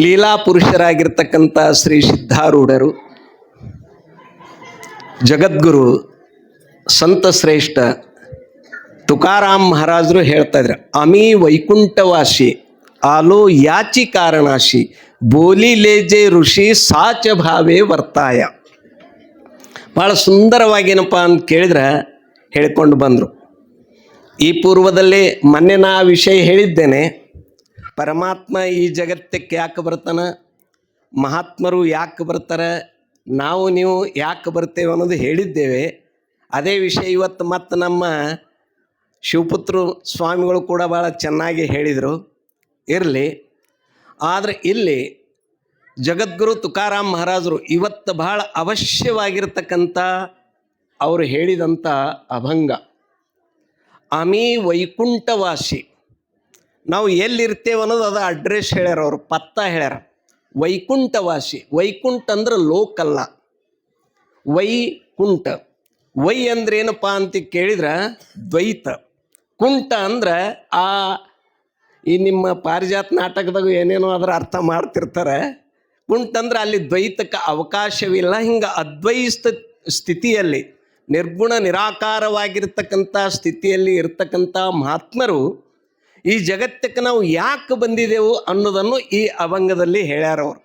ಲೀಲಾ ಪುರುಷರಾಗಿರ್ತಕ್ಕಂಥ ಶ್ರೀ ಸಿದ್ಧಾರೂಢರು, ಜಗದ್ಗುರು, ಸಂತ ಶ್ರೇಷ್ಠ ತುಕಾರಾಮ್ ಮಹಾರಾಜರು ಹೇಳ್ತಾ ಇದ್ರು, ಅಮಿ ವೈಕುಂಠವಾಸಿ ಆಲೋ ಯಾಚಿ ಕಾರಣಾಶಿ ಬೋಲಿ ಲೇಜೆ ಋಷಿ ಸಾಚ ಭಾವೇ ವರ್ತಾಯ. ಭಾಳ ಸುಂದರವಾಗಿ ಏನಪ್ಪ ಅಂತ ಕೇಳಿದ್ರೆ ಹೇಳ್ಕೊಂಡು ಬಂದರು. ಈ ಪೂರ್ವದಲ್ಲಿ ಮೊನ್ನೆ ನಾ ವಿಷಯ ಹೇಳಿದ್ದೇನೆ. ಪರಮಾತ್ಮ ಈ ಜಗತ್ತಕ್ಕೆ ಯಾಕೆ ಬರ್ತಾನೆ, ಮಹಾತ್ಮರು ಯಾಕೆ ಬರ್ತಾರೆ, ನಾವು ನೀವು ಯಾಕೆ ಬರ್ತೇವೆ ಅನ್ನೋದು ಹೇಳಿದ್ದೇವೆ. ಅದೇ ವಿಷಯ ಇವತ್ತು ಮತ್ತು ನಮ್ಮ ಶಿವಪುತ್ರ ಸ್ವಾಮಿಗಳು ಕೂಡ ಭಾಳ ಚೆನ್ನಾಗಿ ಹೇಳಿದರು. ಇರಲಿ, ಆದರೆ ಇಲ್ಲಿ ಜಗದ್ಗುರು ತುಕಾರಾಮ್ ಮಹಾರಾಜರು ಇವತ್ತು ಭಾಳ ಅವಶ್ಯವಾಗಿರ್ತಕ್ಕಂಥ ಅವರು ಹೇಳಿದಂಥ ಅಭಂಗ, ಅಮಿ ವೈಕುಂಠವಾಸಿ. ನಾವು ಎಲ್ಲಿರ್ತೇವೆ ಅನ್ನೋದು ಅದು ಅಡ್ರೆಸ್ ಹೇಳ್ಯಾರ, ಅವರು ಪತ್ತ ಹೇಳ್ಯಾರ. ವೈಕುಂಠವಾಸಿ, ವೈಕುಂಠ ಅಂದ್ರೆ ಲೋಕಲ್ಲ, ವೈಕುಂಠ. ವೈ ಅಂದ್ರೆ ಏನಪ್ಪ ಅಂತ ಕೇಳಿದ್ರೆ ದ್ವೈತ. ಕುಂಠ ಅಂದ್ರೆ ಈ ನಿಮ್ಮ ಪಾರಿಜಾತ ನಾಟಕದಾಗ ಏನೇನೋ ಅದರ ಅರ್ಥ ಮಾಡ್ತಿರ್ತಾರೆ. ಕುಂಠ ಅಂದ್ರೆ ಅಲ್ಲಿ ದ್ವೈತಕ್ಕೆ ಅವಕಾಶವಿಲ್ಲ. ಹಿಂಗೆ ಅದ್ವೈತ ಸ್ಥಿತಿಯಲ್ಲಿ, ನಿರ್ಗುಣ ನಿರಾಕಾರವಾಗಿರ್ತಕ್ಕಂಥ ಸ್ಥಿತಿಯಲ್ಲಿ ಇರ್ತಕ್ಕಂಥ ಮಹಾತ್ಮರು ಈ ಜಗತ್ತಕ್ಕೆ ನಾವು ಯಾಕೆ ಬಂದಿದ್ದೆವು ಅನ್ನೋದನ್ನು ಈ ಅಭಂಗದಲ್ಲಿ ಹೇಳ್ಯಾರವರು.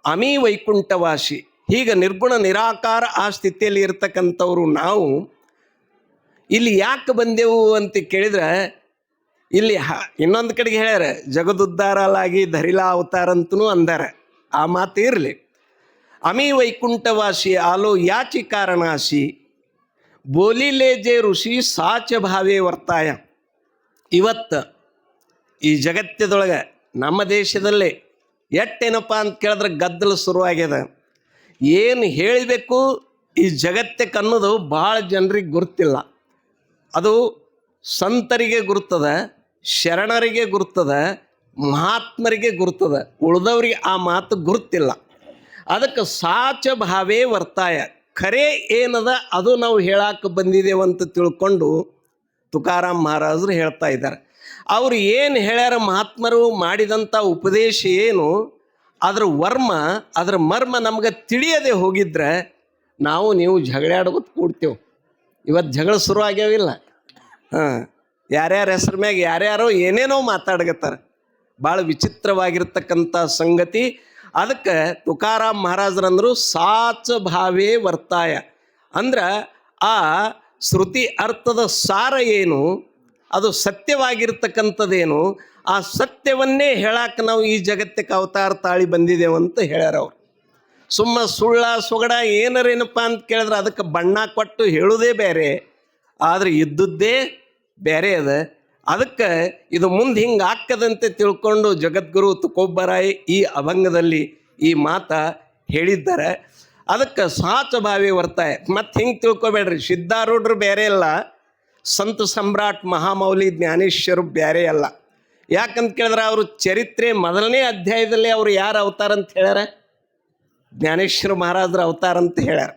ಅಮಿ ವೈಕುಂಠವಾಸಿ, ಹೀಗೆ ನಿರ್ಗುಣ ನಿರಾಕಾರ ಆ ಸ್ಥಿತಿಯಲ್ಲಿ ಇರ್ತಕ್ಕಂಥವ್ರು ನಾವು ಇಲ್ಲಿ ಯಾಕೆ ಬಂದೆವು ಅಂತ ಕೇಳಿದ್ರೆ, ಇಲ್ಲಿ ಇನ್ನೊಂದು ಕಡೆಗೆ ಹೇಳ್ಯಾರ, ಜಗದುದ್ಧಾರಲಾಗಿ ಧರಿಲಾ ಅವತಾರ ಅಂತನೂ ಅಂದಾರ. ಆ ಮಾತು ಇರಲಿ. ಅಮಿ ವೈಕುಂಠವಾಸಿ ಆಲೋ ಯಾಚಿ ಕಾರಣಾಸಿ ಬೋಲಿಲೇಜೆ ಋಷಿ ಸಾಚ ಭಾವೇ ವರ್ತಾಯ. ಇವತ್ತು ಈ ಜಗತ್ತದೊಳಗೆ ನಮ್ಮ ದೇಶದಲ್ಲಿ ಎಟ್ಟೇನಪ್ಪ ಅಂತ ಕೇಳಿದ್ರೆ ಗದ್ದಲ ಶುರುವಾಗ್ಯದ. ಏನು ಹೇಳಬೇಕು ಈ ಜಗತ್ತಕ್ಕೆ ಅನ್ನೋದು ಭಾಳ ಜನರಿಗೆ ಗುರುತಿಲ್ಲ. ಅದು ಸಂತರಿಗೆ ಗುರುತದ, ಶರಣರಿಗೆ ಗುರುತದ, ಮಹಾತ್ಮರಿಗೆ ಗುರುತದ, ಉಳಿದವ್ರಿಗೆ ಆ ಮಾತು ಗುರುತಿಲ್ಲ. ಅದಕ್ಕೆ ಸಾಚ ಭಾವೇ ವರ್ತಾಯ, ಖರೆ ಏನದ ಅದು ನಾವು ಹೇಳಕ್ಕೆ ಬಂದಿದ್ದೇವಂತ ತಿಳ್ಕೊಂಡು ತುಕಾರಾಮ್ ಮಹಾರಾಜರು ಹೇಳ್ತಾ ಇದ್ದಾರೆ. ಅವರು ಏನು ಹೇಳ್ಯಾರ, ಮಹಾತ್ಮರು ಮಾಡಿದಂಥ ಉಪದೇಶ ಏನು, ಅದರ ವರ್ಮ, ಅದರ ಮರ್ಮ ನಮ್ಗೆ ತಿಳಿಯದೆ ಹೋಗಿದ್ರೆ ನಾವು ನೀವು ಜಗಳಾಡೋದು ಕೂಡ್ತೇವೆ. ಇವತ್ತು ಜಗಳ ಶುರು ಆಗ್ಯಾವಿಲ್ಲ. ಯಾರ್ಯಾರ ಹೆಸ್ರ ಮ್ಯಾಗ ಯಾರ್ಯಾರೋ ಏನೇನೋ ಮಾತಾಡ್ಗತ್ತಾರೆ. ಭಾಳ ವಿಚಿತ್ರವಾಗಿರ್ತಕ್ಕಂಥ ಸಂಗತಿ. ಅದಕ್ಕೆ ತುಕಾರಾಮ್ ಮಹಾರಾಜರಂದರು ಸಾಚ ಭಾವೇ ವರ್ತಾಯ ಅಂದ್ರೆ ಆ ಶ್ರುತಿ ಅರ್ಥದ ಸಾರ ಏನು, ಅದು ಸತ್ಯವಾಗಿರ್ತಕ್ಕಂಥದ್ದೇನು, ಆ ಸತ್ಯವನ್ನೇ ಹೇಳಕ್ಕೆ ನಾವು ಈ ಜಗತ್ತಕ್ಕೆ ಅವತಾರ ತಾಳಿ ಬಂದಿದ್ದೇವಂತ ಹೇಳ್ಯಾರ ಅವರು. ಸುಮ್ಮ ಸುಳ್ಳ ಸೊಗಡ ಏನಾರೇನಪ್ಪ ಅಂತ ಕೇಳಿದ್ರೆ ಅದಕ್ಕೆ ಬಣ್ಣ ಕೊಟ್ಟು ಹೇಳೋದೇ ಬೇರೆ, ಆದರೆ ಇದ್ದದ್ದೇ ಬೇರೆ ಅದ. ಅದಕ್ಕೆ ಇದು ಮುಂದೆ ಹಿಂಗೆ ಆಗ್ತದಂತೆ ತಿಳ್ಕೊಂಡು ಜಗದ್ಗುರು ತುಕೋಬರಾಯ್ ಈ ಅಭಂಗದಲ್ಲಿ ಈ ಮಾತ ಹೇಳಿದ್ದಾರೆ. ಅದಕ್ಕೆ ಸಾಚ ಭಾವೇ ವರ್ತಾಯ. ಮತ್ತು ಹಿಂಗೆ ತಿಳ್ಕೊಬೇಡ್ರಿ, ಸಿದ್ಧಾರೂಢರು ಬೇರೆ ಅಲ್ಲ, ಸಂತ ಸಮ್ರಾಟ್ ಮಹಾಮೌಲಿ ಜ್ಞಾನೇಶ್ವರು ಬೇರೆ ಅಲ್ಲ. ಯಾಕಂತ ಕೇಳಿದ್ರೆ ಅವರು ಚರಿತ್ರೆ ಮೊದಲನೇ ಅಧ್ಯಾಯದಲ್ಲಿ ಅವರು ಯಾರು ಅವತಾರ ಅಂತ ಹೇಳ್ಯಾರ, ಜ್ಞಾನೇಶ್ವರ ಮಹಾರಾಜರ ಅವತಾರ ಅಂತ ಹೇಳ್ಯಾರ.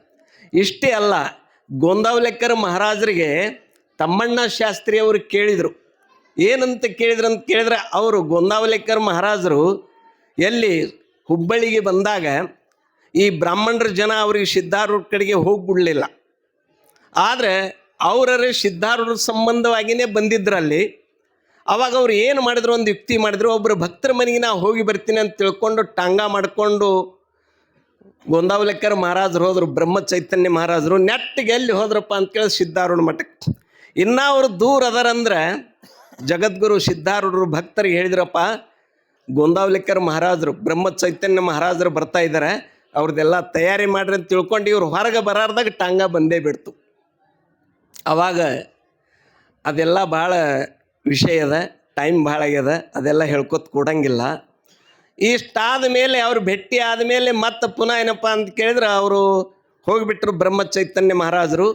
ಇಷ್ಟೇ ಅಲ್ಲ, ಗೋಂದಾವಲೆಕ್ಕರ ಮಹಾರಾಜರಿಗೆ ತಮ್ಮಣ್ಣ ಶಾಸ್ತ್ರಿ ಅವರು ಕೇಳಿದರು. ಏನಂತ ಕೇಳಿದ್ರು ಅಂತ ಕೇಳಿದ್ರೆ, ಅವರು ಗೋಂದಾವಲೆಕ್ಕರ ಮಹಾರಾಜರು ಎಲ್ಲಿ ಹುಬ್ಬಳ್ಳಿಗೆ ಬಂದಾಗ ಈ ಬ್ರಾಹ್ಮಣರ ಜನ ಅವ್ರಿಗೆ ಸಿದ್ಧಾರೂಢ ಕಡೆಗೆ ಹೋಗ್ಬಿಡ್ಲಿಲ್ಲ. ಆದರೆ ಅವರೇ ಸಿದ್ಧಾರೂಢ ಸಂಬಂಧವಾಗಿಯೇ ಬಂದಿದ್ರಲ್ಲಿ. ಅವಾಗ ಅವ್ರು ಏನು ಮಾಡಿದ್ರು, ಒಂದು ಯುಕ್ತಿ ಮಾಡಿದ್ರು. ಒಬ್ಬರು ಭಕ್ತರ ಮನೆಗೆ ನಾ ಹೋಗಿ ಬರ್ತೀನಿ ಅಂತ ತಿಳ್ಕೊಂಡು ಟಾಂಗ ಮಾಡಿಕೊಂಡು ಗೋಂದಾವಲೆಕ್ಕರ ಮಹಾರಾಜರು ಹೋದರು. ಬ್ರಹ್ಮ ಚೈತನ್ಯ ಮಹಾರಾಜರು ನೆಟ್ಟಿಗೆ ಎಲ್ಲಿ ಹೋದ್ರಪ್ಪ ಅಂತ ಕೇಳಿ ಸಿದ್ಧಾರೂಢ ಮಠಕ್ಕೆ. ಇನ್ನೂ ಅವರು ದೂರ ಅದರಂದ್ರೆ ಜಗದ್ಗುರು ಸಿದ್ಧಾರೂಢರು ಭಕ್ತರಿಗೆ ಹೇಳಿದ್ರಪ್ಪ, ಗೋಂದಾವಲೆಕ್ಕರ ಮಹಾರಾಜರು ಬ್ರಹ್ಮ ಚೈತನ್ಯ ಮಹಾರಾಜರು ಬರ್ತಾ ಇದ್ದಾರೆ, ಅವ್ರದ್ದೆಲ್ಲ ತಯಾರಿ ಮಾಡ್ರಿ ಅಂತ ತಿಳ್ಕೊಂಡು ಇವ್ರು ಹೊರಗೆ ಬರಾರ್ದಾಗ ಟಾಂಗ ಬಂದೇ ಬಿಡ್ತು. ಆವಾಗ ಅದೆಲ್ಲ ಭಾಳ ವಿಷಯ ಅದ, ಟೈಮ್ ಭಾಳ ಆಗ್ಯದ, ಅದೆಲ್ಲ ಹೇಳ್ಕೊತ ಕೊಡಂಗಿಲ್ಲ. ಇಷ್ಟಾದ ಮೇಲೆ ಅವ್ರು ಭೇಟಿ ಆದಮೇಲೆ ಮತ್ತೆ ಪುನಃ ಏನಪ್ಪ ಅಂತ ಕೇಳಿದ್ರೆ ಅವರು ಹೋಗಿಬಿಟ್ರು ಬ್ರಹ್ಮ ಚೈತನ್ಯ ಮಹಾರಾಜರು.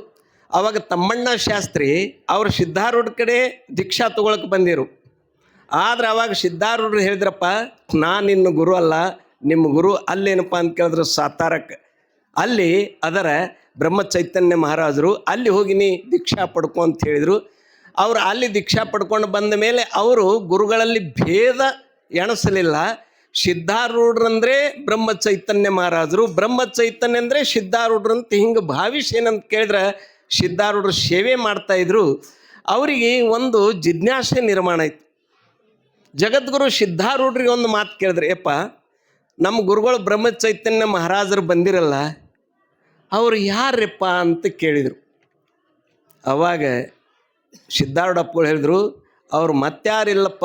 ಆವಾಗ ತಮ್ಮಣ್ಣ ಶಾಸ್ತ್ರಿ ಅವರು ಸಿದ್ಧಾರೂಢ ಕಡೆ ದೀಕ್ಷಾ ತೊಗೊಳಕ್ಕೆ ಬಂದಿರು. ಆದರೆ ಅವಾಗ ಸಿದ್ಧಾರೂಢರು ಹೇಳಿದ್ರಪ್ಪ, ನಾನು ನಿನ್ನ ಗುರು ಅಲ್ಲ, ನಿಮ್ಮ ಗುರು ಅಲ್ಲೇನಪ್ಪ ಅಂತ ಕೇಳಿದ್ರು ಸಾತಾರಕ್ಕೆ. ಅಲ್ಲಿ ಅದರ ಬ್ರಹ್ಮ ಚೈತನ್ಯ ಮಹಾರಾಜರು ಅಲ್ಲಿ ಹೋಗಿ ನೀ ದೀಕ್ಷಾ ಪಡ್ಕೊ ಅಂತ ಹೇಳಿದರು. ಅವರು ಅಲ್ಲಿ ದೀಕ್ಷಾ ಪಡ್ಕೊಂಡು ಬಂದ ಮೇಲೆ ಅವರು ಗುರುಗಳಲ್ಲಿ ಭೇದ ಎಣಿಸಲಿಲ್ಲ. ಸಿದ್ಧಾರೂಢರಂದ್ರೆ ಬ್ರಹ್ಮ ಚೈತನ್ಯ ಮಹಾರಾಜರು, ಬ್ರಹ್ಮ ಚೈತನ್ಯ ಅಂದರೆ ಸಿದ್ಧಾರೂಢರು ಅಂತ ಹಿಂಗೆ ಭಾವಿಸಿ ಏನಂತ ಕೇಳಿದ್ರೆ ಸಿದ್ಧಾರೂಢರು ಸೇವೆ ಮಾಡ್ತಾಯಿದ್ರು. ಅವರಿಗೆ ಒಂದು ಜಿಜ್ಞಾಸೆ ನಿರ್ಮಾಣ ಆಯಿತು. ಜಗದ್ಗುರು ಸಿದ್ಧಾರೂಢರಿಗೆ ಒಂದು ಮಾತು ಕೇಳಿದ್ರೆ, ಯಪ್ಪ ನಮ್ಮ ಗುರುಗಳು ಬ್ರಹ್ಮ ಚೈತನ್ಯ ಮಹಾರಾಜರು ಬಂದಿರಲ್ಲ, ಅವರು ಯಾರಪ್ಪ ಅಂತ ಕೇಳಿದರು. ಅವಾಗ ಸಿದ್ಧಾರೂಢಪ್ಪಗಳು ಹೇಳಿದ್ರು, ಅವ್ರು ಮತ್ತಾರಿಲ್ಲಪ್ಪ,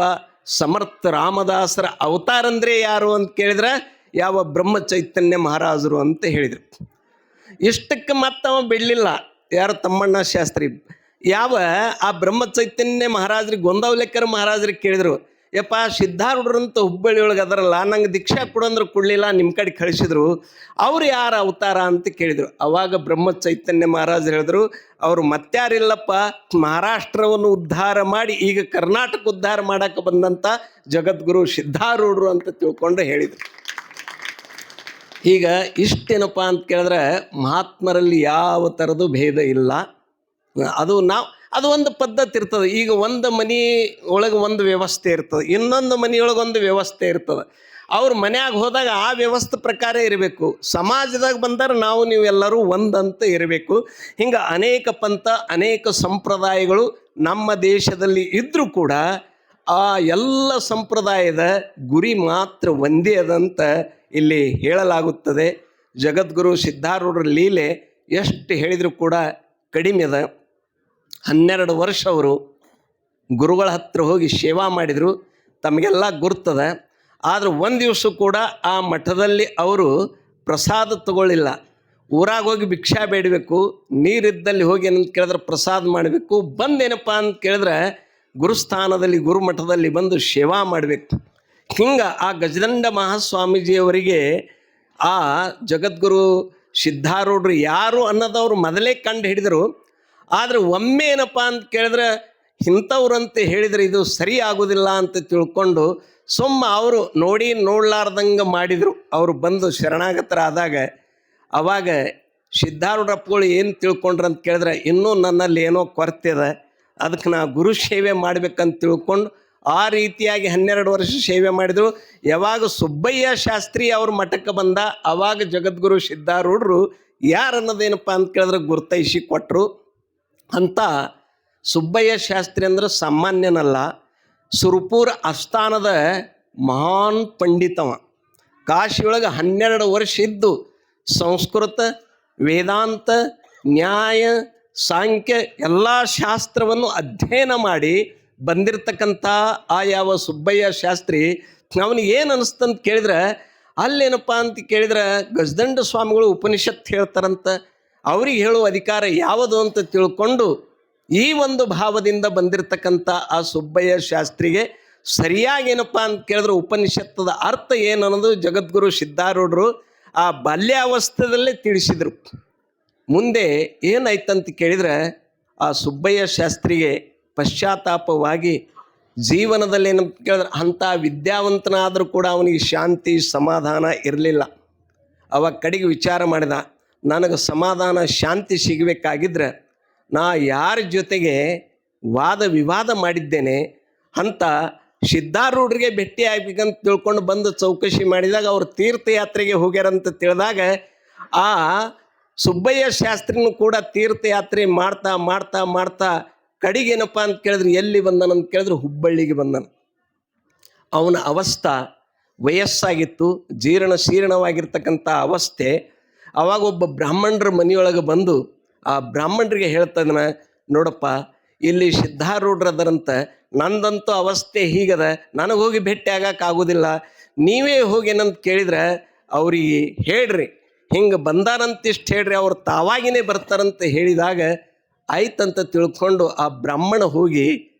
ಸಮರ್ಥ ರಾಮದಾಸರ ಅವತಾರ ಅಂದರೆ ಯಾರು ಅಂತ ಕೇಳಿದ್ರೆ ಯಾವ ಬ್ರಹ್ಮ ಚೈತನ್ಯ ಮಹಾರಾಜರು ಅಂತ ಹೇಳಿದರು. ಇಷ್ಟಕ್ಕೆ ಮತ್ತವ ಬಿಡಲಿಲ್ಲ, ಯಾರು ತಮ್ಮಣ್ಣ ಶಾಸ್ತ್ರಿ. ಯಾವ ಆ ಬ್ರಹ್ಮ ಚೈತನ್ಯ ಮಹಾರಾಜರಿಗೆ ಗೊಂದವಲೇಕರ ಮಹಾರಾಜರಿಗೆ ಕೇಳಿದರು, ಯಪ್ಪ ಸಿದ್ಧಾರೂಢರಂತ ಹುಬ್ಬಳ್ಳಿ ಒಳಗೆ ಅದರಲ್ಲ, ನಂಗೆ ದೀಕ್ಷಾ ಕೊಡಂದ್ರೆ ಕೊಡಲಿಲ್ಲ, ನಿಮ್ಮ ಕಡೆ ಕಳಿಸಿದ್ರು, ಅವ್ರು ಯಾರ ಅವತಾರ ಅಂತ ಕೇಳಿದರು. ಅವಾಗ ಬ್ರಹ್ಮ ಚೈತನ್ಯ ಮಹಾರಾಜರು ಹೇಳಿದ್ರು, ಅವರು ಮತ್ತಾರಿಲ್ಲಪ್ಪ, ಮಹಾರಾಷ್ಟ್ರವನ್ನು ಉದ್ಧಾರ ಮಾಡಿ ಈಗ ಕರ್ನಾಟಕ ಉದ್ಧಾರ ಮಾಡೋಕ್ಕೆ ಬಂದಂಥ ಜಗದ್ಗುರು ಸಿದ್ಧಾರೂಢರು ಅಂತ ತಿಳ್ಕೊಂಡು ಹೇಳಿದರು. ಈಗ ಇಷ್ಟೇನಪ್ಪ ಅಂತ ಕೇಳಿದ್ರೆ ಮಹಾತ್ಮರಲ್ಲಿ ಯಾವ ಥರದ್ದು ಭೇದ ಇಲ್ಲ. ಅದು ಒಂದು ಪದ್ಧತಿ ಇರ್ತದೆ. ಈಗ ಒಂದು ಮನೆ ಒಳಗೆ ಒಂದು ವ್ಯವಸ್ಥೆ ಇರ್ತದೆ, ಇನ್ನೊಂದು ಮನೆಯೊಳಗೆ ಒಂದು ವ್ಯವಸ್ಥೆ ಇರ್ತದೆ. ಅವ್ರ ಮನ್ಯಾಗ ಹೋದಾಗ ಆ ವ್ಯವಸ್ಥೆ ಪ್ರಕಾರ ಇರಬೇಕು. ಸಮಾಜದಾಗ ಬಂದರೆ ನಾವು ನೀವೆಲ್ಲರೂ ಒಂದಂತ ಇರಬೇಕು. ಹಿಂಗೆ ಅನೇಕ ಪಂಥ, ಅನೇಕ ಸಂಪ್ರದಾಯಗಳು ನಮ್ಮ ದೇಶದಲ್ಲಿ ಇದ್ದರೂ ಕೂಡ ಆ ಎಲ್ಲ ಸಂಪ್ರದಾಯದ ಗುರಿ ಮಾತ್ರ ಒಂದೇ ಅದಂತ ಇಲ್ಲಿ ಹೇಳಲಾಗುತ್ತದೆ. ಜಗದ್ಗುರು ಸಿದ್ಧಾರೂಢರ ಲೀಲೆ ಎಷ್ಟು ಹೇಳಿದರೂ ಕೂಡ ಕಡಿಮೆ ಅದ. 12 ವರ್ಷ ಅವರು ಗುರುಗಳ ಹತ್ರ ಹೋಗಿ ಸೇವಾ ಮಾಡಿದರು, ತಮಗೆಲ್ಲ ಗುರ್ತದ. ಆದರೆ ಒಂದು ದಿವಸ ಕೂಡ ಆ ಮಠದಲ್ಲಿ ಅವರು ಪ್ರಸಾದ ತಗೊಳ್ಳಿಲ್ಲ. ಊರಾಗ ಹೋಗಿ ಭಿಕ್ಷಾ ಬೇಡಬೇಕು, ನೀರಿದ್ದಲ್ಲಿ ಹೋಗಿ ಏನಂತ ಕೇಳಿದ್ರೆ ಪ್ರಸಾದ ಮಾಡಬೇಕು, ಬಂದೇನಪ್ಪ ಅಂತ ಕೇಳಿದ್ರೆ ಗುರುಸ್ಥಾನದಲ್ಲಿ ಗುರುಮಠದಲ್ಲಿ ಬಂದು ಸೇವಾ ಮಾಡಬೇಕು. ಹಿಂಗೆ ಆ ಗಜದಂಡ ಮಹಾಸ್ವಾಮೀಜಿಯವರಿಗೆ ಆ ಜಗದ್ಗುರು ಸಿದ್ಧಾರೂಢರು ಯಾರು ಅನ್ನೋದವ್ರು ಮೊದಲೇ ಕಂಡು ಹಿಡಿದರು. ಆದರೆ ಒಮ್ಮೆ ಏನಪ್ಪ ಅಂತ ಕೇಳಿದ್ರೆ ಇಂಥವ್ರಂತೆ ಹೇಳಿದರೆ ಇದು ಸರಿ ಆಗೋದಿಲ್ಲ ಅಂತ ತಿಳ್ಕೊಂಡು ಅವರು ನೋಡಲಾರ್ದಂಗೆ ಮಾಡಿದರು. ಅವರು ಬಂದು ಶರಣಾಗತರಾದಾಗ ಅವಾಗ ಸಿದ್ಧಾರೂಢಪ್ಪಗಳು ಏನು ತಿಳ್ಕೊಂಡ್ರು ಅಂತ ಕೇಳಿದ್ರೆ, ಇನ್ನೂ ನನ್ನಲ್ಲಿ ಏನೋ ಕೊರತೆ ಇದೆ, ಅದಕ್ಕೆ ನಾ ಗುರು ಸೇವೆ ಮಾಡ್ಬೇಕಂತ ತಿಳ್ಕೊಂಡು ಆ ರೀತಿಯಾಗಿ 12 ವರ್ಷ ಸೇವೆ ಮಾಡಿದರು. ಯಾವಾಗ ಸುಬ್ಬಯ್ಯ ಶಾಸ್ತ್ರಿ ಅವ್ರ ಮಠಕ್ಕೆ ಬಂದ ಅವಾಗ ಜಗದ್ಗುರು ಸಿದ್ಧಾರೂಢರು ಯಾರು ಅನ್ನೋದೇನಪ್ಪ ಅಂತ ಕೇಳಿದ್ರೆ ಗುರ್ತೈಸಿ ಕೊಟ್ಟರು. ಅಂತ ಸುಬ್ಬಯ್ಯ ಶಾಸ್ತ್ರಿ ಅಂದ್ರೆ ಸಾಮಾನ್ಯನಲ್ಲ, ಸುರಪುರ ಆಸ್ಥಾನದ ಮಹಾನ್ ಪಂಡಿತವ. ಕಾಶಿಯೊಳಗೆ 12 ವರ್ಷ ಇದ್ದು ಸಂಸ್ಕೃತ, ವೇದಾಂತ, ನ್ಯಾಯ, ಸಾಂಖ್ಯ ಎಲ್ಲ ಶಾಸ್ತ್ರವನ್ನು ಅಧ್ಯಯನ ಮಾಡಿ ಬಂದಿರತಕ್ಕಂಥ ಆ ಯಾವ ಸುಬ್ಬಯ್ಯ ಶಾಸ್ತ್ರಿ ಅವನಿಗೆ ಏನು ಅನಿಸ್ತಂತ ಕೇಳಿದ್ರೆ, ಅಲ್ಲೇನಪ್ಪ ಅಂತ ಕೇಳಿದ್ರೆ ಗಜದಂಡ ಸ್ವಾಮಿಗಳು ಉಪನಿಷತ್ ಹೇಳ್ತಾರಂತ, ಅವ್ರಿಗೆ ಹೇಳುವ ಅಧಿಕಾರ ಯಾವುದು ಅಂತ ತಿಳ್ಕೊಂಡು ಈ ಒಂದು ಭಾವದಿಂದ ಬಂದಿರತಕ್ಕಂಥ ಆ ಸುಬ್ಬಯ್ಯ ಶಾಸ್ತ್ರಿಗೆ ಸರಿಯಾಗಿ ಏನಪ್ಪ ಅಂತ ಕೇಳಿದ್ರೆ ಉಪನಿಷತ್ತದ ಅರ್ಥ ಏನು ಅನ್ನೋದು ಜಗದ್ಗುರು ಸಿದ್ಧಾರೂಢರು ಆ ಬಾಲ್ಯಾವಸ್ಥೆಯಲ್ಲೇ ತಿಳಿಸಿದರು. ಮುಂದೆ ಏನಾಯ್ತಂತ ಕೇಳಿದ್ರೆ ಆ ಸುಬ್ಬಯ್ಯ ಶಾಸ್ತ್ರಿಗೆ ಪಶ್ಚಾತ್ತಾಪವಾಗಿ ಜೀವನದಲ್ಲಿ ಏನಂತ ಕೇಳಿದ್ರೆ ಅಂಥ ವಿದ್ಯಾವಂತನಾದರೂ ಕೂಡ ಅವನಿಗೆ ಶಾಂತಿ ಸಮಾಧಾನ ಇರಲಿಲ್ಲ. ಅವಾಗ ಕಡೆಗೆ ವಿಚಾರ ಮಾಡಿದ, ನನಗೆ ಸಮಾಧಾನ ಶಾಂತಿ ಸಿಗಬೇಕಾಗಿದ್ರೆ ನಾ ಯಾರ ಜೊತೆಗೆ ವಾದ ವಿವಾದ ಮಾಡಿದ್ದೇನೆ ಅಂತ ಸಿದ್ಧಾರೂಢರಿಗೆ ಭೇಟಿ ಆಗ್ಬೇಕಂತ ತಿಳ್ಕೊಂಡು ಬಂದು ಚೌಕಶಿ ಮಾಡಿದಾಗ ಅವ್ರು ತೀರ್ಥಯಾತ್ರೆಗೆ ಹೋಗ್ಯಾರಂತ ತಿಳಿದಾಗ ಆ ಸುಬ್ಬಯ್ಯ ಶಾಸ್ತ್ರಿನೂ ಕೂಡ ತೀರ್ಥಯಾತ್ರೆ ಮಾಡ್ತಾ ಮಾಡ್ತಾ ಮಾಡ್ತಾ ಕಡೆಗೇನಪ್ಪ ಅಂತ ಕೇಳಿದ್ರೆ ಎಲ್ಲಿ ಬಂದನಂತ ಕೇಳಿದ್ರೆ ಹುಬ್ಬಳ್ಳಿಗೆ ಬಂದನು. ಅವನ ಅವಸ್ಥೆ ವಯಸ್ಸಾಗಿತ್ತು, ಜೀರ್ಣ ಶೀರ್ಣವಾಗಿರ್ತಕ್ಕಂಥ ಅವಸ್ಥೆ. ಅವಾಗ ಒಬ್ಬ ಬ್ರಾಹ್ಮಣರ ಮನೆಯೊಳಗೆ ಬಂದು ಆ ಬ್ರಾಹ್ಮಣರಿಗೆ ಹೇಳ್ತಾ ಇದ್ದಾನೆ, ನೋಡಪ್ಪ ಇಲ್ಲಿ ಸಿದ್ಧಾರೂಢರದರಂತ, ನಂದಂತೂ ಅವಸ್ಥೆ ಹೀಗದ, ನನಗೆ ಹೋಗಿ ಭೇಟಿ ಆಗೋಕ್ಕಾಗೋದಿಲ್ಲ, ನೀವೇ ಹೋಗಿ ಏನಂತ ಕೇಳಿದ್ರೆ ಅವ್ರಿಗೆ ಹೇಳ್ರಿ, ಹಿಂಗೆ ಬಂದಾರಂತಿಷ್ಟು ಹೇಳ್ರಿ, ಅವ್ರು ತಾವಾಗಿನೇ ಬರ್ತಾರಂತ ಹೇಳಿದಾಗ ಆಯ್ತಂತ ತಿಳ್ಕೊಂಡು ಆ ಬ್ರಾಹ್ಮಣ ಹೋಗಿ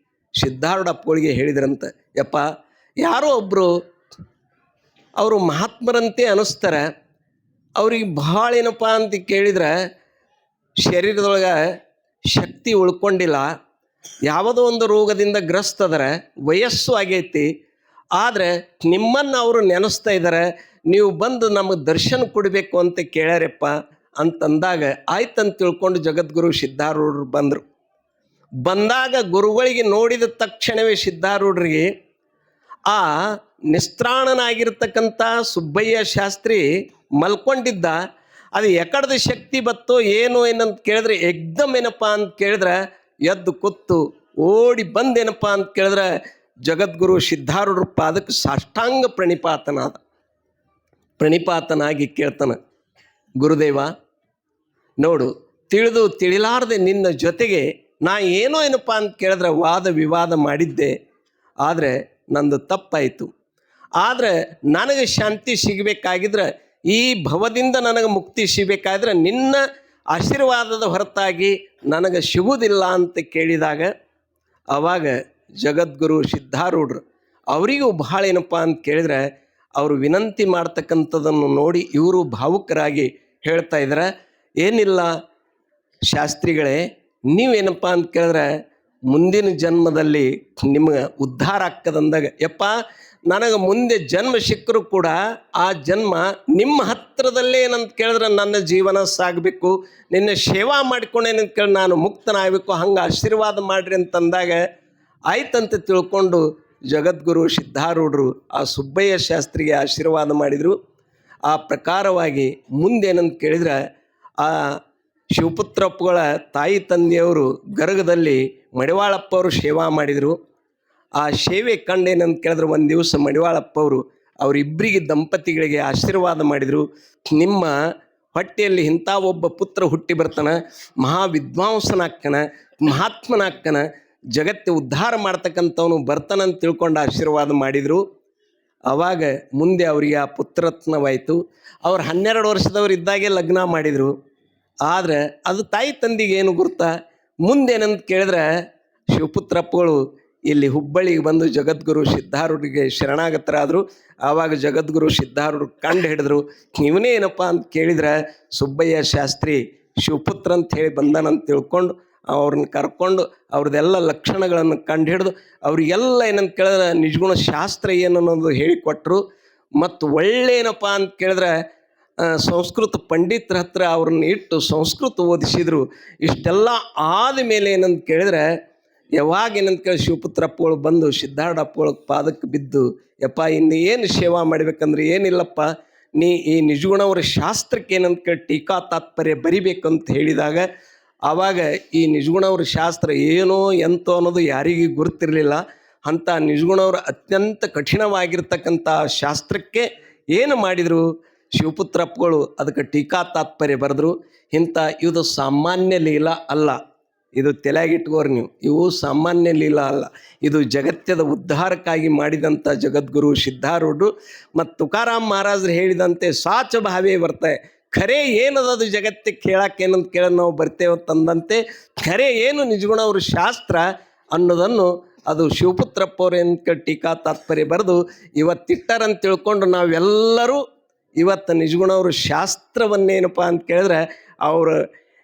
ಸಿದ್ಧಾರೂಢಪ್ಪಗಳಿಗೆ ಹೇಳಿದ್ರಂತೆ, ಯಪ್ಪ ಯಾರೋ ಒಬ್ಬರು ಅವರು ಮಹಾತ್ಮರಂತೆ ಅನ್ನಿಸ್ತಾರೆ, ಅವ್ರಿಗೆ ಭಾಳ ಏನಪ್ಪ ಅಂತ ಕೇಳಿದ್ರೆ ಶರೀರದೊಳಗೆ ಶಕ್ತಿ ಉಳ್ಕೊಂಡಿಲ್ಲ, ಯಾವುದೋ ಒಂದು ರೋಗದಿಂದ ಗ್ರಸ್ತದರೆ, ವಯಸ್ಸು ಆಗೈತಿ, ಆದರೆ ನಿಮ್ಮನ್ನು ಅವರು ನೆನೆಸ್ತಾ ಇದ್ದಾರೆ, ನೀವು ಬಂದು ನಮಗೆ ದರ್ಶನ ಕೊಡಬೇಕು ಅಂತ ಕೇಳ್ಯಾರಪ್ಪ ಅಂತಂದಾಗ ಆಯ್ತಂತ ತಿಳ್ಕೊಂಡು ಜಗದ್ಗುರು ಸಿದ್ಧಾರೂಢರು ಬಂದರು. ಬಂದಾಗ ಗುರುಗಳಿಗೆ ನೋಡಿದ ತಕ್ಷಣವೇ ಸಿದ್ಧಾರೂಢರಿಗೆ ಆ ನಿಸ್ತ್ರಾಣನಾಗಿರ್ತಕ್ಕಂಥ ಸುಬ್ಬಯ್ಯ ಶಾಸ್ತ್ರಿ ಮಲ್ಕೊಂಡಿದ್ದ. ಅದು ಎಕಡದ ಶಕ್ತಿ ಬತ್ತೋ ಏನು ಏನಂತ ಕೇಳಿದ್ರೆ ಎಕ್ದಮ್ ಏನಪ್ಪ ಅಂತ ಕೇಳಿದ್ರೆ ಎದ್ದು ಕೂತು ಓಡಿ ಬಂದೇನಪ್ಪ ಅಂತ ಕೇಳಿದ್ರೆ ಜಗದ್ಗುರು ಸಿದ್ಧಾರೂಢರ ಪಾದಕ್ಕೆ ಸಾಷ್ಟಾಂಗ ಪ್ರಣಿಪಾತನಾಗಿ ಕೇಳ್ತಾನೆ, ಗುರುದೇವ ನೋಡು, ತಿಳಿದು ತಿಳಿಲಾರದೆ ನಿನ್ನ ಜೊತೆಗೆ ನಾ ಏನಪ್ಪ ಅಂತ ಕೇಳಿದ್ರೆ ವಾದ ವಿವಾದ ಮಾಡಿದ್ದೆ, ಆದರೆ ನಂದು ತಪ್ಪಾಯಿತು. ಆದರೆ ನನಗೆ ಶಾಂತಿ ಸಿಗಬೇಕಾಗಿದ್ರೆ, ಈ ಭವದಿಂದ ನನಗೆ ಮುಕ್ತಿ ಸಿಗಬೇಕಾದ್ರೆ ನಿನ್ನ ಆಶೀರ್ವಾದದ ಹೊರತಾಗಿ ನನಗೆ ಸಿಗುವುದಿಲ್ಲ ಅಂತ ಕೇಳಿದಾಗ ಆವಾಗ ಜಗದ್ಗುರು ಸಿದ್ಧಾರೂಢರು ಅವರಿಗೂ ಬಹಳ ಏನಪ್ಪ ಅಂತ ಕೇಳಿದ್ರೆ ಅವರು ವಿನಂತಿ ಮಾಡ್ತಕ್ಕಂಥದ್ದನ್ನು ನೋಡಿ ಇವರು ಭಾವುಕರಾಗಿ ಹೇಳ್ತಾ ಇದ್ದಾರೆ, ಏನಿಲ್ಲ ಶಾಸ್ತ್ರಿಗಳೇ, ನೀವೇನಪ್ಪ ಅಂತ ಕೇಳಿದ್ರೆ ಮುಂದಿನ ಜನ್ಮದಲ್ಲಿ ನಿಮಗೆ ಉದ್ಧಾರ ಆಗ್ತದಂದಾಗ, ಯಪ್ಪ ನನಗೆ ಮುಂದೆ ಜನ್ಮ ಸಿಕ್ಕರೂ ಕೂಡ ಆ ಜನ್ಮ ನಿಮ್ಮ ಹತ್ತಿರದಲ್ಲೇ ಏನಂತ ಕೇಳಿದ್ರೆ ನನ್ನ ಜೀವನ ಸಾಗಬೇಕು, ನಿನ್ನ ಸೇವಾ ಮಾಡಿಕೊಂಡೇನಂತ ಕೇಳಿ ನಾನು ಮುಕ್ತನಾಗಬೇಕು, ಹಂಗೆ ಆಶೀರ್ವಾದ ಮಾಡಿರಿ ಅಂತಂದಾಗ ಆಯ್ತಂತ ತಿಳ್ಕೊಂಡು ಜಗದ್ಗುರು ಸಿದ್ಧಾರೂಢರು ಆ ಸುಬ್ಬಯ್ಯ ಶಾಸ್ತ್ರಿಗೆ ಆಶೀರ್ವಾದ ಮಾಡಿದರು. ಆ ಪ್ರಕಾರವಾಗಿ ಮುಂದೇನಂತ ಕೇಳಿದ್ರೆ ಆ ಶಿವಪುತ್ರಪ್ಪಗಳ ತಾಯಿ ತಂದೆಯವರು ಗರಗದಲ್ಲಿ ಮಡಿವಾಳಪ್ಪ ಅವರು ಸೇವಾ ಮಾಡಿದರು. ಆ ಸೇವೆ ಕಂಡೇನಂತ ಕೇಳಿದ್ರೆ ಒಂದು ದಿವಸ ಮಡಿವಾಳಪ್ಪ ಅವರು ಅವರಿಬ್ಬರಿಗೆ ದಂಪತಿಗಳಿಗೆ ಆಶೀರ್ವಾದ ಮಾಡಿದರು, ನಿಮ್ಮ ಹೊಟ್ಟೆಯಲ್ಲಿ ಇಂಥ ಒಬ್ಬ ಪುತ್ರ ಹುಟ್ಟಿ ಬರ್ತಾನೆ, ಮಹಾವಿದ್ವಾಂಸನಾಗ್ತಾನೆ, ಮಹಾತ್ಮನಾಗ್ತಾನೆ, ಜಗತ್ತೆ ಉದ್ಧಾರ ಮಾಡ್ತಕ್ಕಂಥವನು ಬರ್ತಾನಂತ ತಿಳ್ಕೊಂಡು ಆಶೀರ್ವಾದ ಮಾಡಿದರು. ಆವಾಗ ಮುಂದೆ ಅವರಿಗೆ ಆ ಪುತ್ರತ್ನವಾಯಿತು. ಅವ್ರು 12 ವರ್ಷದವ್ರು ಇದ್ದಾಗೆ ಲಗ್ನ ಮಾಡಿದರು. ಆದರೆ ಅದು ತಾಯಿ ತಂದೆಗೆ ಏನು ಗುರ್ತಾ, ಮುಂದೇನಂತ ಕೇಳಿದ್ರೆ ಶಿವಪುತ್ರಪ್ಪಗಳು ಇಲ್ಲಿ ಹುಬ್ಬಳ್ಳಿಗೆ ಬಂದು ಜಗದ್ಗುರು ಸಿದ್ಧಾರೂಢರಿಗೆ ಶರಣಾಗತರಾದರು. ಆವಾಗ ಜಗದ್ಗುರು ಸಿದ್ಧಾರೂಢರು ಕಂಡು ಹಿಡಿದ್ರು, ಇವನೇ ಏನಪ್ಪ ಅಂತ ಕೇಳಿದ್ರೆ ಸುಬ್ಬಯ್ಯ ಶಾಸ್ತ್ರಿ ಶಿವಪುತ್ರ ಅಂತ ಹೇಳಿ ಬಂದಾನಂತ ತಿಳ್ಕೊಂಡು ಅವ್ರನ್ನ ಕರ್ಕೊಂಡು ಅವ್ರದ್ದೆಲ್ಲ ಲಕ್ಷಣಗಳನ್ನು ಕಂಡು ಹಿಡಿದು ಅವರಿಗೆಲ್ಲ ಏನಂತ ಕೇಳಿದ್ರೆ ನಿಜಗುಣ ಶಾಸ್ತ್ರ ಏನು ಅನ್ನೋದು ಹೇಳಿಕೊಟ್ರು. ಮತ್ತು ಒಳ್ಳೆಯನಪ್ಪ ಅಂತ ಕೇಳಿದ್ರೆ ಸಂಸ್ಕೃತ ಪಂಡಿತರ ಹತ್ರ ಅವ್ರನ್ನ ಇಟ್ಟು ಸಂಸ್ಕೃತ ಓದಿಸಿದ್ರು. ಇಷ್ಟೆಲ್ಲ ಆದಮೇಲೆ ಏನಂತ ಕೇಳಿದ್ರೆ ಯಾವಾಗ ಏನಂತ ಕೇಳಿ ಶಿವಪುತ್ರಪ್ಪಗಳು ಬಂದು ಸಿದ್ಧಾರೂಢಪ್ಪಗಳ ಪಾದಕ್ಕೆ ಬಿದ್ದು, ಯಪ್ಪ ಇನ್ನು ಏನು ಸೇವಾ ಮಾಡಬೇಕಂದ್ರೆ ಏನಿಲ್ಲಪ್ಪ, ನೀ ಈ ನಿಜಗುಣವರ ಶಾಸ್ತ್ರಕ್ಕೆ ಏನಂತ ಕೇಳಿ ಟೀಕಾ ತಾತ್ಪರ್ಯ ಬರಿಬೇಕಂತ ಹೇಳಿದಾಗ ಆವಾಗ ಈ ನಿಜಗುಣವ್ರ ಶಾಸ್ತ್ರ ಏನೋ ಎಂತೋ ಅನ್ನೋದು ಯಾರಿಗೂ ಗುರುತಿರಲಿಲ್ಲ. ಅಂಥ ನಿಜಗುಣವ್ರ ಅತ್ಯಂತ ಕಠಿಣವಾಗಿರ್ತಕ್ಕಂಥ ಶಾಸ್ತ್ರಕ್ಕೆ ಏನು ಮಾಡಿದರು ಶಿವಪುತ್ರಪ್ಪಗಳು, ಅದಕ್ಕೆ ಟೀಕಾ ತಾತ್ಪರ್ಯ ಬರೆದ್ರು. ಇದು ಸಾಮಾನ್ಯ ಲೀಲಾ ಅಲ್ಲ, ಇದು ತಲೆಯಾಗಿಟ್ಕೋರಿ ನೀವು, ಇವು ಸಾಮಾನ್ಯ ಲೀಲಾ ಅಲ್ಲ, ಇದು ಜಗತ್ಯದ ಉದ್ಧಾರಕ್ಕಾಗಿ ಮಾಡಿದಂಥ ಜಗದ್ಗುರು ಸಿದ್ಧಾರೂಢರು. ಮತ್ತು ತುಕಾರಾಮ್ ಮಹಾರಾಜರು ಹೇಳಿದಂತೆ ಸಾಚ ಭಾವೇ ಬರ್ತಾರೆ, ಖರೆ ಏನದದು ಜಗತ್ತಿಗೆ ಕೇಳಕ್ಕೆ ಏನಂತ ಕೇಳೋದು ನಾವು ಬರ್ತೇವೆ ತಂದಂತೆ ಖರೆ ಏನು ನಿಜಗುಣವ್ರ ಶಾಸ್ತ್ರ ಅನ್ನೋದನ್ನು ಅದು ಶಿವಪುತ್ರಪ್ಪ ಅವ್ರು ಏನು ಟೀಕಾ ತಾತ್ಪರ್ಯ ಬರೆದು ಇವತ್ತಿಟ್ಟರಂತ ತಿಳ್ಕೊಂಡು ನಾವೆಲ್ಲರೂ ಇವತ್ತು ನಿಜಗುಣವ್ರ ಶಾಸ್ತ್ರವನ್ನೇನಪ್ಪ ಅಂತ ಕೇಳಿದ್ರೆ ಅವರು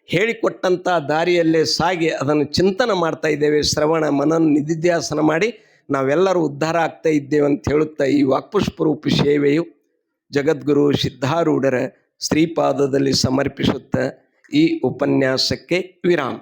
ಹೇಳಿಕೊಟ್ಟಂಥ ದಾರಿಯಲ್ಲೇ ಸಾಗಿ ಅದನ್ನು ಚಿಂತನೆ ಮಾಡ್ತಾ ಇದ್ದೇವೆ, ಶ್ರವಣ ಮನನ ನಿಧಿಧ್ಯಾಸನ ಮಾಡಿ ನಾವೆಲ್ಲರೂ ಉದ್ಧಾರ ಆಗ್ತಾ ಇದ್ದೇವೆ ಅಂತ ಹೇಳುತ್ತಾ ಈ ವಾಕ್ಪುಷ್ಪರೂಪಿ ಸೇವೆಯು ಜಗದ್ಗುರು ಸಿದ್ಧಾರೂಢರ ಶ್ರೀಪಾದದಲ್ಲಿ ಸಮರ್ಪಿಸುತ್ತಾ ಈ ಉಪನ್ಯಾಸಕ್ಕೆ ವಿರಾಮ.